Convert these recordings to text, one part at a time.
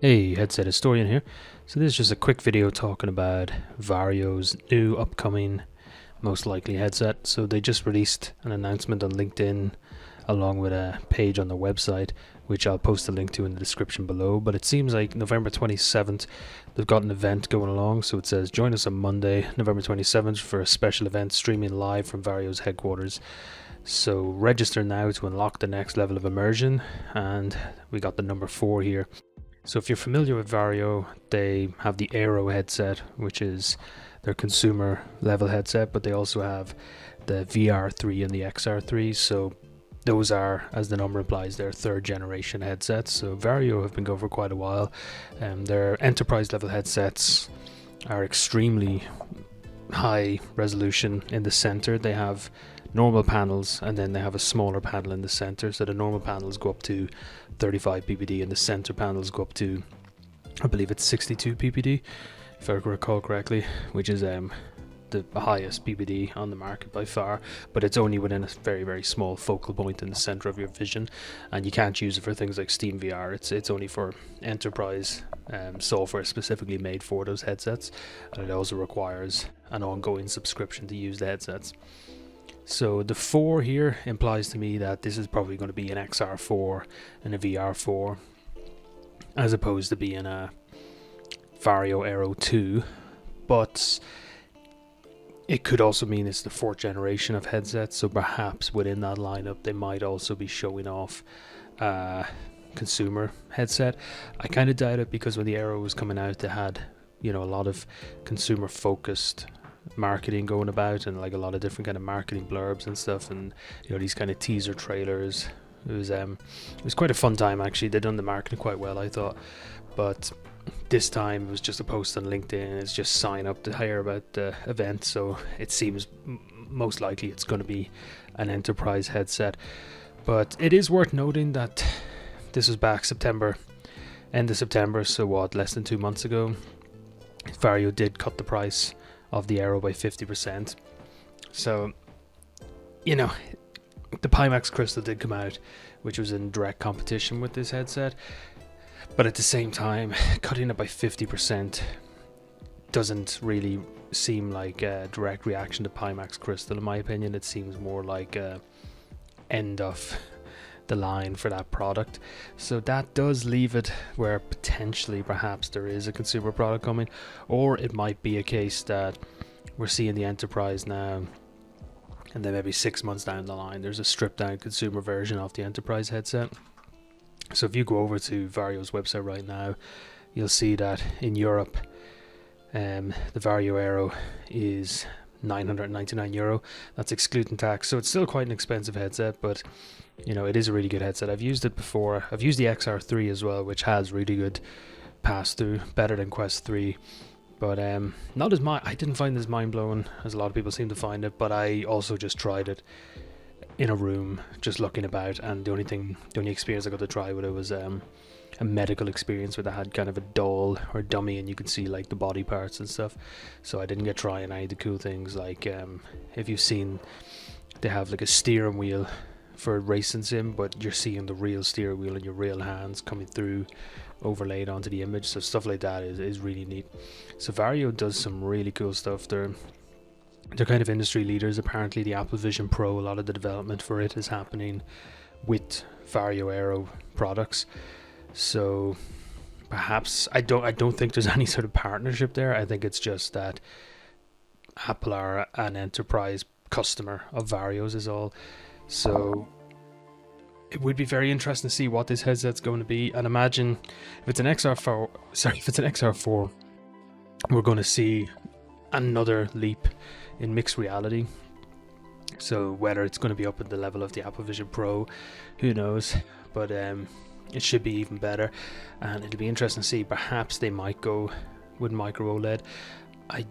Hey, Headset Historian here. So this is just a quick video talking about Varjo's new upcoming most likely headset. So they just released an announcement on LinkedIn along with a page on their website, which I'll post a link to in the description below. But it seems like November 27th, they've got an event going along. So it says, join us on Monday, November 27th for a special event streaming live from Varjo's headquarters. So register now to unlock the next level of immersion. And we got the number 4 here. So if you're familiar with Varjo, they have the Aero headset, which is their consumer level headset, but they also have the VR3 and the XR3. So those are, as the number implies, their third generation headsets. So Varjo have been going for quite a while. Their enterprise level headsets are extremely high resolution in the center. They have normal panels and then they have a smaller panel in the center. So the normal panels go up to 35 ppd and the center panels go up to, I believe it's 62 ppd if I recall correctly, which is the highest ppd on the market by far, but it's only within a very, very small focal point in the center of your vision, and you can't use it for things like Steam VR. It's only for enterprise software specifically made for those headsets, and it also requires an ongoing subscription to use the headsets. So the 4 here implies to me that this is probably going to be an XR4 and a VR4 as opposed to being a Varjo Aero 2, but it could also mean it's the 4th generation of headsets, so perhaps within that lineup they might also be showing off a consumer headset. I kind of doubt it, because when the Aero was coming out they had, a lot of consumer focused marketing going about and like a lot of different kind of marketing blurbs and stuff, and these kind of teaser trailers. It was quite a fun time actually. They'd done the marketing quite well, I thought, but this time it was just a post on LinkedIn. It's just sign up to hear about the event, so it seems most likely it's going to be an enterprise headset. But it is worth noting that this was back end of September, so less than 2 months ago. Varjo did cut the price of the Aero by 50%. So, the Pimax Crystal did come out, which was in direct competition with this headset. But at the same time, cutting it by 50% doesn't really seem like a direct reaction to Pimax Crystal. In my opinion, it seems more like a end of the line for that product. So that does leave it where potentially perhaps there is a consumer product coming, or it might be a case that we're seeing the enterprise now and then maybe 6 months down the line there's a stripped down consumer version of the enterprise headset. So if you go over to Varjo's website right now, you'll see that in Europe the Varjo Aero is €999. That's excluding tax, so it's still quite an expensive headset, but it is a really good headset. I've used it before. I've used the XR3 as well, which has really good pass through, better than Quest 3, but not as I didn't find this mind blowing as a lot of people seem to find it. But I also just tried it in a room, just looking about, and the only experience I got to try with it was a medical experience where they had kind of a doll or dummy and you could see like the body parts and stuff. So I didn't get trying any of the cool things like if you've seen, they have like a steering wheel for racing sim, but you're seeing the real steering wheel in your real hands coming through, overlaid onto the image. So stuff like that is really neat. So Varjo does some really cool stuff. They're kind of industry leaders. Apparently the Apple Vision Pro, a lot of the development for it is happening with Varjo Aero products. So perhaps I don't think there's any sort of partnership there. I think it's just that Apple are an enterprise customer of Varjo's is all. So it would be very interesting to see what this headset's going to be. And imagine if it's an XR4, we're going to see another leap in mixed reality. So whether it's going to be up at the level of the Apple Vision Pro, who knows? But it should be even better, and it'll be interesting to see. Perhaps they might go with micro OLED. I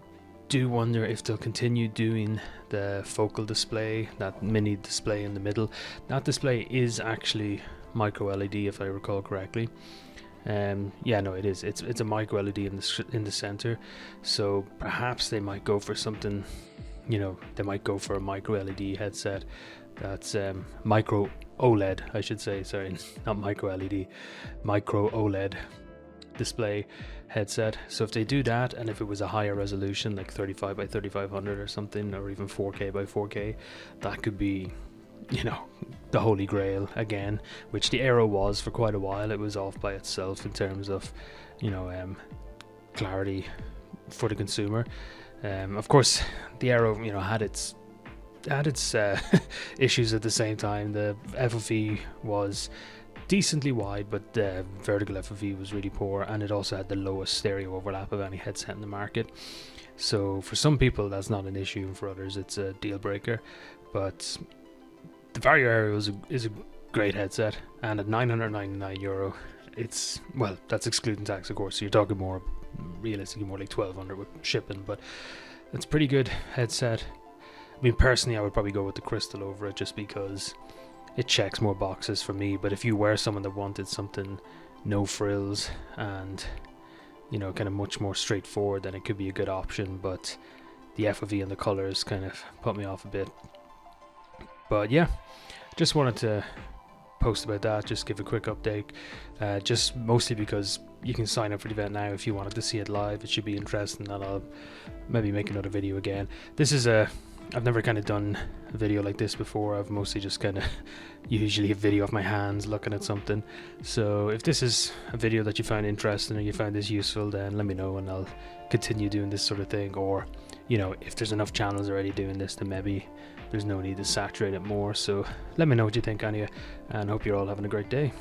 do wonder if they'll continue doing the focal display, that mini display in the middle. That display is actually micro LED, if I recall correctly. It is. It's a micro LED in the center. So perhaps they might go for something. They might go for a micro LED headset that's micro OLED, I should say. Sorry, not micro LED, micro OLED display headset. So if they do that, and if it was a higher resolution like 35 by 3500 or something, or even 4K by 4K, that could be, you know, the holy grail again, which the Aero was for quite a while. It was off by itself in terms of, you know, clarity for the consumer. Of course, the Aero, you know, had its issues at the same time. The FOV was decently wide, but the vertical FOV was really poor, and it also had the lowest stereo overlap of any headset in the market. So for some people that's not an issue, and for others it's a deal breaker. But the Varjo Aero is a great headset, and at €999, it's, well, that's excluding tax, of course, so you're talking more, realistically more like 1200 with shipping, but it's a pretty good headset. I mean, personally, I would probably go with the crystal over it, just because it checks more boxes for me. But if you were someone that wanted something no frills and, you know, kind of much more straightforward, then it could be a good option. But the FOV and the colors kind of put me off a bit. But yeah, just wanted to post about that, just give a quick update, just mostly because you can sign up for the event now if you wanted to see it live. It should be interesting, and I'll maybe make another video again. This is I've never kind of done a video like this before. I've mostly just kind of usually a video of my hands looking at something. So if this is a video that you find interesting or you find this useful, then let me know and I'll continue doing this sort of thing. Or, you know, if there's enough channels already doing this, then maybe there's no need to saturate it more. So let me know what you think anyway, and hope you're all having a great day.